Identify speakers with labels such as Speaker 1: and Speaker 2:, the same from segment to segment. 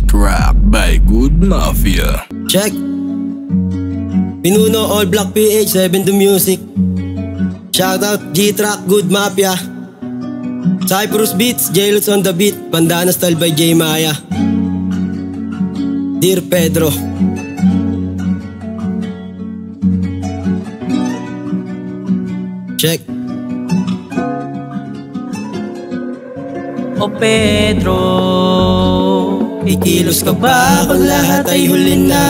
Speaker 1: G-Trap by Good Mafia.
Speaker 2: Check. Pinuno All Black PH 7 to Music. Shoutout G-Trap Good Mafia. Cyprus Beats, J-Lots on the beat. Bandana style by J Maya. Dear Pedro. Check.
Speaker 3: O Pedro, ikilos ka ba kung lahat ay huli na?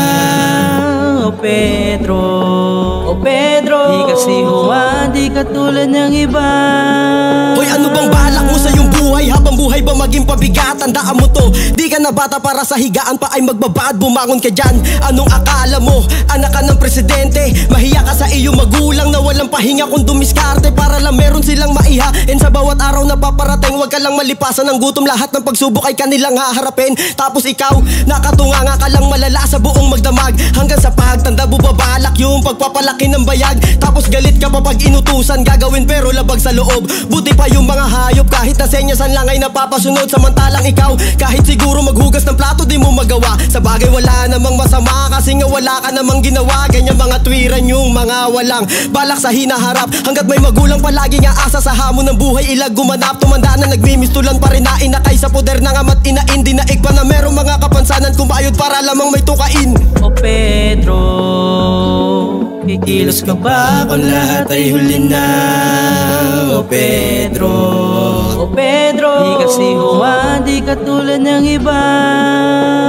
Speaker 3: O Pedro, di kasi huwa, di katulad ng iba.
Speaker 2: Hoy, ano bang balak mo sa iyong buhay? Habang buhay ba maging pabigat? Tandaan mo to, di ka na bata para sa higaan pa ay magbabad. Bumangon ka dyan, anong akala mo? Anak ka ng presidente, mahiya ka sa iyong magulang na walang pahinga kung dumiskarte para lang meron silang maihain sa bawat araw na paparating. Huwag ka lang malipasan ng gutom, lahat ng pagsubok ay kanilang haharapin. Tapos ikaw, nakatunganga ka lang malala sa buong magdamag. Hanggang sa pagtanda bubabalak yung pagpapalaki ng bayag. Tapos galit ka pa pag inutusan gagawin pero labag sa loob. Buti pa yung mga hayop kahit na senyasan lang ay napapasunod. Samantalang ikaw, kahit siguro maghugas ng plato di mo magawa. Sa bagay wala namang masama kasi nga wala ka namang ginawa. Ganyan mga tuwiran yung mga walang balak sa hinaharap. Hanggat may magulang palagi nga asa sa hamon ng buhay ilag gumanap. Tumanda na nagmimistulan pa rin na inakay sa poder ng ama't inain. Dinaig pa na merong mga kapansanan kumayod para lamang may tukain.
Speaker 3: O Pedro, kikilos ka ba kung lahat ay huli na? O Pedro, di kasi huwa, di katulad ng iba.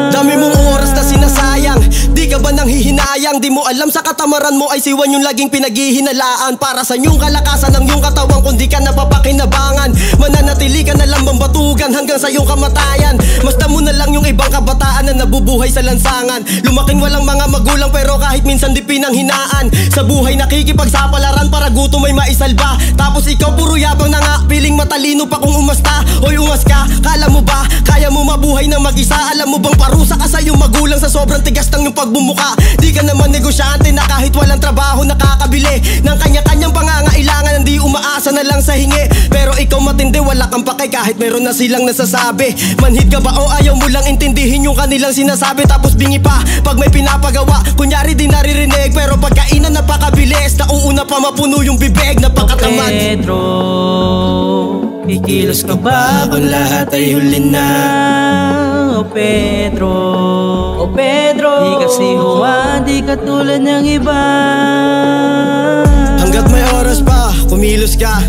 Speaker 2: Dami mong oras na sinasayang, di ka ba nang hihinayang? Di mo alam sa katamaran mo ay siwan yung laging pinaghihinalaan. Para sa iyong kalakasan ng iyong katawan kung di ka napapakinabangan. Mananatili ka na lang bang batugan hanggang sa iyong kamatayan. Masdan mo na lang yung ibang kabataan na nabubuhay sa lansangan. Lumaking walang mga magulang pero kahit minsan di pinanghinaan. Sa buhay nakikipagsapalaran para gutom ay maisalba. Tapos ikaw puro yabang na nga, piling matalino pa kung umasta. Hoy ungas ka, kala mo ba kaya mo mabuhay ng mag-isa? Alam mo bang parusa ka sa iyong magulang sa sobrang tigas ng iyong pagbumuka? Di ka naman negosyante na kahit walang trabaho nakakabili ng kanya-kanyang pangangailangan. Hindi umaasa na lang sa hingi. Pero ikaw matindi, wala kang pakay kahit meron na silang nasasabi. Manhid ka ba o ayaw mo lang intindihin yung kanilang sinasabi? Tapos bingi pa pag may pinapagawa, kunyari di naririnig. Pero pagkainan napakabilis, nauuna pa mapuno yung bibig. Napakatamad.
Speaker 3: O Pedro, ikilos ka ba kung lahat ay huli na? O Pedro, di kasi huwa, di katulad ng iba.
Speaker 2: Hanggat may oras pa, kumilos ka.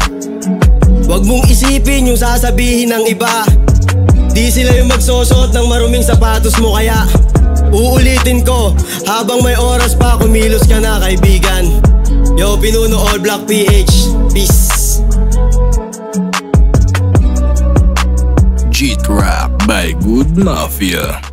Speaker 2: Huwag mong isipin yung sasabihin ng iba. Di sila yung magsusot ng maruming sapatos mo. Kaya uulitin ko, habang may oras pa, kumilos ka na kaibigan. Yo, Pinuno All Black PH. Peace.
Speaker 1: G-Trap by Good Mafia.